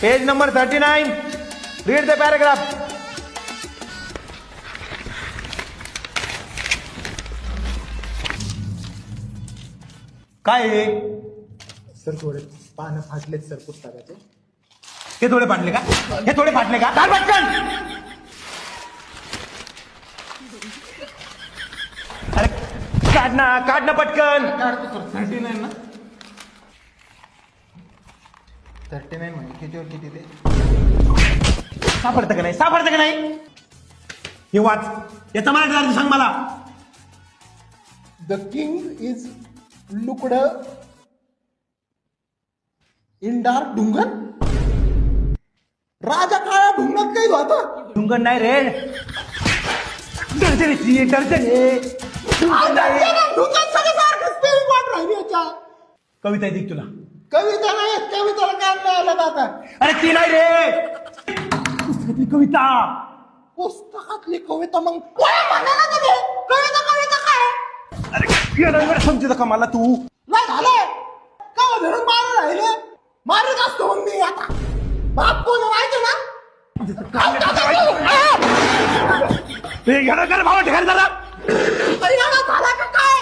Page number 39. Read the paragraph. काय आहे? Sir थोडे पानं फाटलेत सर पुस्तकाचे. हे थोडे फाटले का? हे थोडे फाटले का? काढ पटकन. अरे काढ ना पटकन. काढतो सर. 39 ना. 39 म्हणजे कितीवर किती ते? सापडतं का नाही? हे वाच. याचा मराठी अर्थ सांग मला. The king is looked in dark डुंगर. राजा काळ्या ढुंगात काही होता. ढुंगण नाही रे. डरजन कविता आहे तुला. कविता नाही. कविताला काम नाही आलं आता. अरे ती नाही रे. पुस्तकातली कविता. पुस्तकातली कविता मग म्हणाला का ते? कविता काय? अरे समजत का मला तू? नाही झालं का धरून मारून राहिले. मारत असतो मग मी आता. बाप कोण माहिती ना. भावा ठेवायला जरा. झाला का काय?